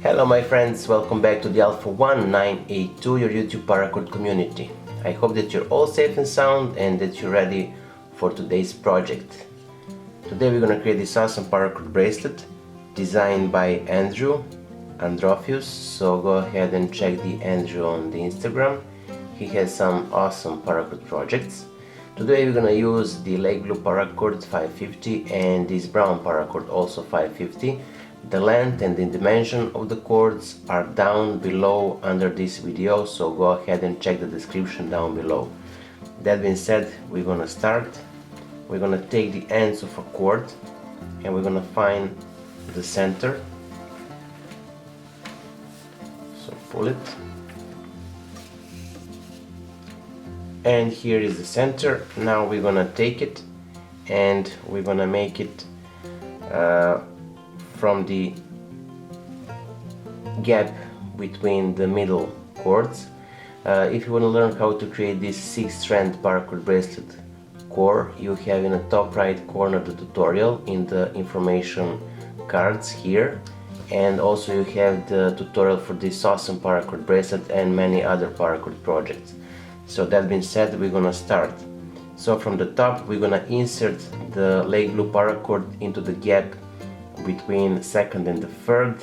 Hello my friends, welcome back to the Alpha 1982, your YouTube Paracord community. I hope that you're all safe and sound and that you're ready for today's project. Today we're gonna create this awesome Paracord bracelet designed by Andrew Androfius, so go ahead and check the Andrew on the Instagram. He has some awesome Paracord projects. Today we're gonna use the light blue Paracord 550 and this brown Paracord also 550. The length and the dimension of the cords are down below under this video, so go ahead and check the description down below. That being said, we're gonna start. We're gonna take the ends of a cord and we're gonna find the center. So pull it. And here is the center. Now we're gonna take it and we're gonna make it from the gap between the middle cords. If you want to learn how to create this 6-strand Paracord bracelet core, you have in the top right corner the tutorial in the information cards here, and also you have the tutorial for this awesome Paracord bracelet and many other Paracord projects. So that being said, we're gonna start. So from the top we're gonna insert the light blue Paracord into the gap between second and the third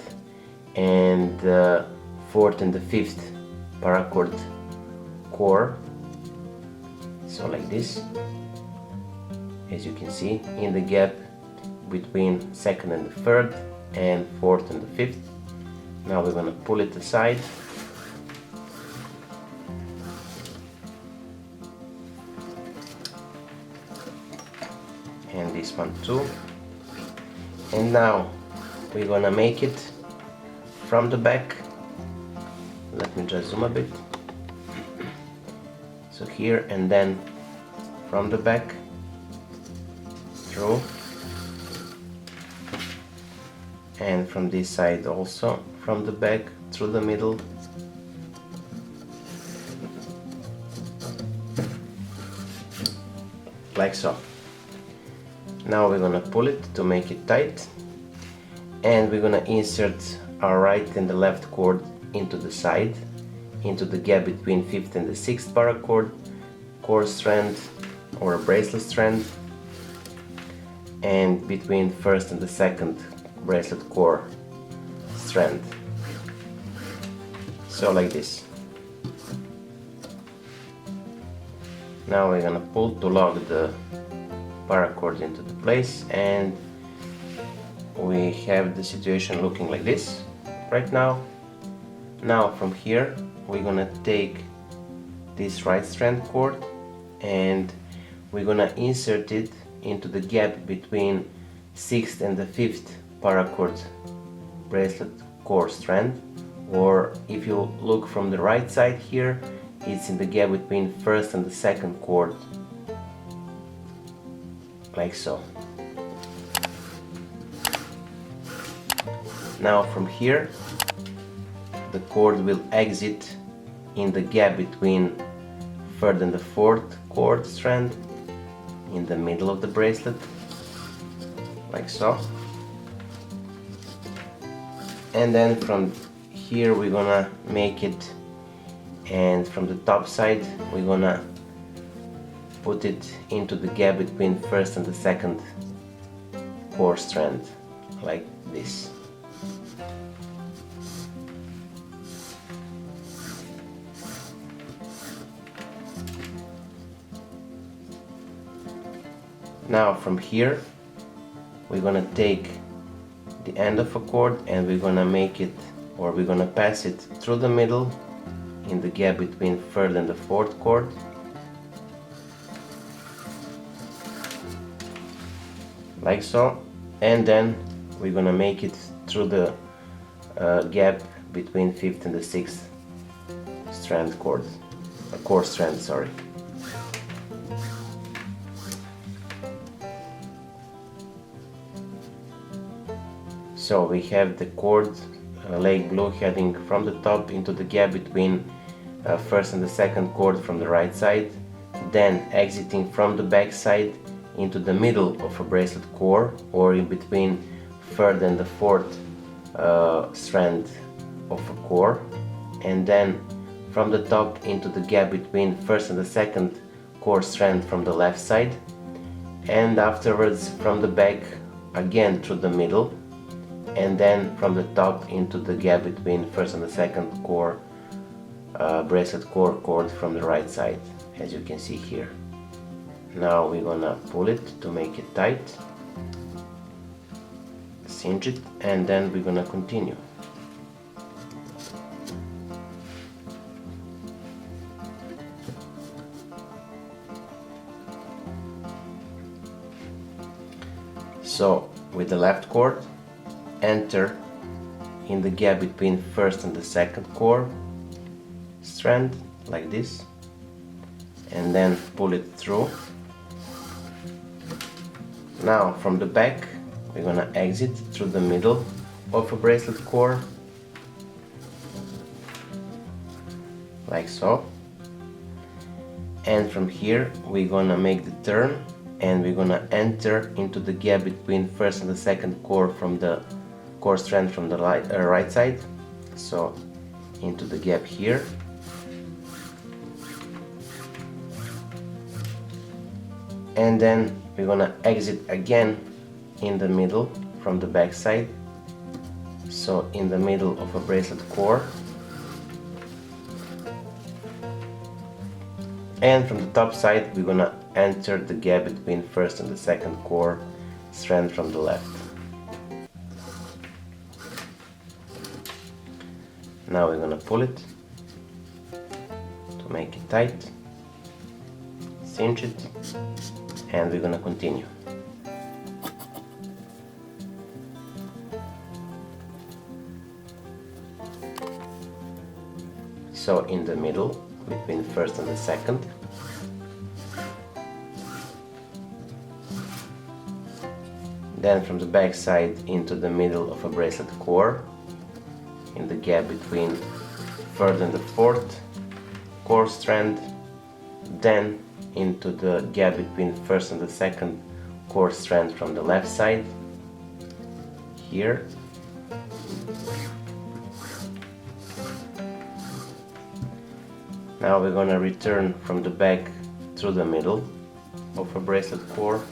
and the fourth and the fifth Paracord core. So like this, as you can see, in the gap between second and the third and fourth and the fifth. Now we're gonna pull it aside. And this one too. And now we're gonna make it from the back. Let me just zoom a bit. So here, and then from the back through, and from this side also from the back through the middle, like so. Now we're gonna pull it to make it tight, and we're gonna insert our right and the left cord into the side, into the gap between 5th and the 6th Paracord core strand or a bracelet strand, and between 1st and the 2nd bracelet core strand. So like this. Now we're gonna pull to lock the Paracord into the place, and we have the situation looking like this right now. Now from here we're gonna take this right strand cord and we're gonna insert it into the gap between 6th and the 5th Paracord bracelet core strand, or if you look from the right side here, it's in the gap between 1st and the 2nd cord, like so. Now from here the cord will exit in the gap between 3rd and the 4th cord strand in the middle of the bracelet, like so. And then from here we're gonna make it, and from the top side we're gonna put it into the gap between 1st and the 2nd core strand, like this. Now from here we're gonna take the end of a cord and we're gonna make it, or we're gonna pass it through the middle in the gap between 3rd and the 4th cord, like so. And then we're gonna make it through the gap between 5th and the 6th strand cord, core strand, sorry. So we have the cord light blue heading from the top into the gap between 1st and the 2nd cord from the right side, then exiting from the back side into the middle of a bracelet core, or in between 3rd and the 4th strand of a core, and then from the top into the gap between first and the second core strand from the left side, and afterwards from the back again through the middle, and then from the top into the gap between first and the second core bracelet core cord from the right side, as you can see here. Now we're gonna pull it to make it tight, cinch it, and then we're gonna continue. So with the left cord, enter in the gap between first and the second core strand like this, and then pull it through. Now from the back we're gonna exit through the middle of a bracelet core like so, and from here we're gonna make the turn, and we're gonna enter into the gap between first and the second core from the core strand from the right side, so into the gap here, and then we're gonna exit again in the middle from the back side, so in the middle of a bracelet core, and from the top side we're gonna enter the gap between first and the second core strand from the left. Now we're gonna pull it to make it tight, cinch it, and we're gonna continue. So in the middle between first and the second, then from the back side into the middle of a bracelet core, in the gap between third and the fourth core strand, then into the gap between first and the second core strand from the left side here, now we're gonna return from the back through the middle of a bracelet core,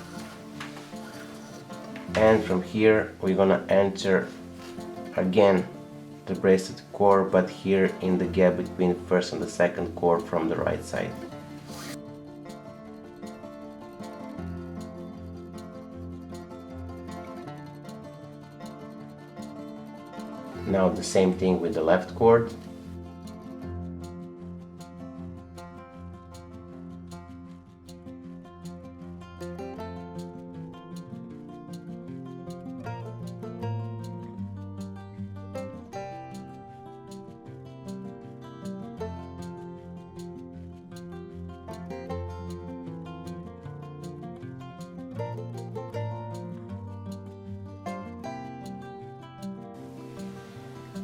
and from here we're gonna enter again the bracelet core, but here in the gap between first and the second core from the right side. Now the same thing with the left cord.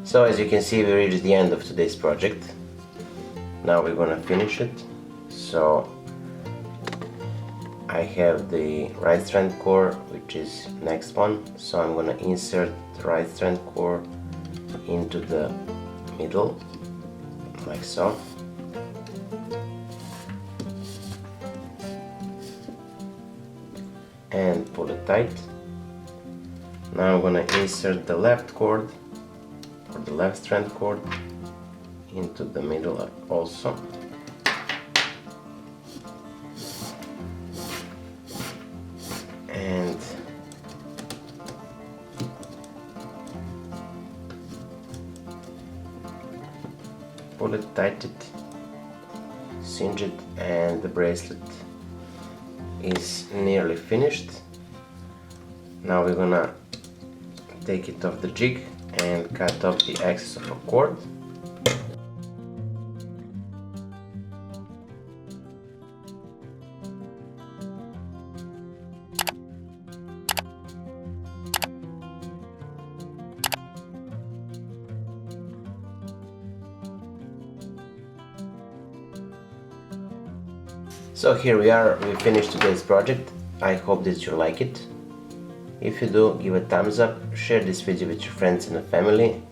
So as you can see, we reached the end of today's project. Now we're gonna finish it. So I have the right strand core, which is next one. So I'm gonna insert the right strand core into the middle, like so. And pull it tight. Now I'm gonna insert the left cord, or the left strand cord, into the middle also. And pull it, tight it, cinch it, and the bracelet is nearly finished. Now we're gonna take it off the jig and cut off the excess of a cord. So here we are, we finished today's project. I hope that you like it. If you do, give a thumbs up, share this video with your friends and family,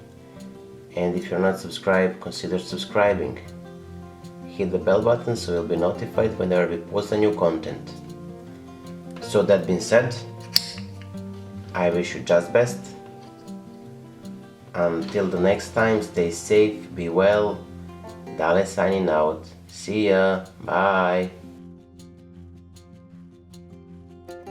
and if you're not subscribed, consider subscribing. Hit the bell button so you'll be notified whenever we post a new content. So that being said, I wish you just best. Until the next time, stay safe, be well. Dale signing out. See ya. Bye.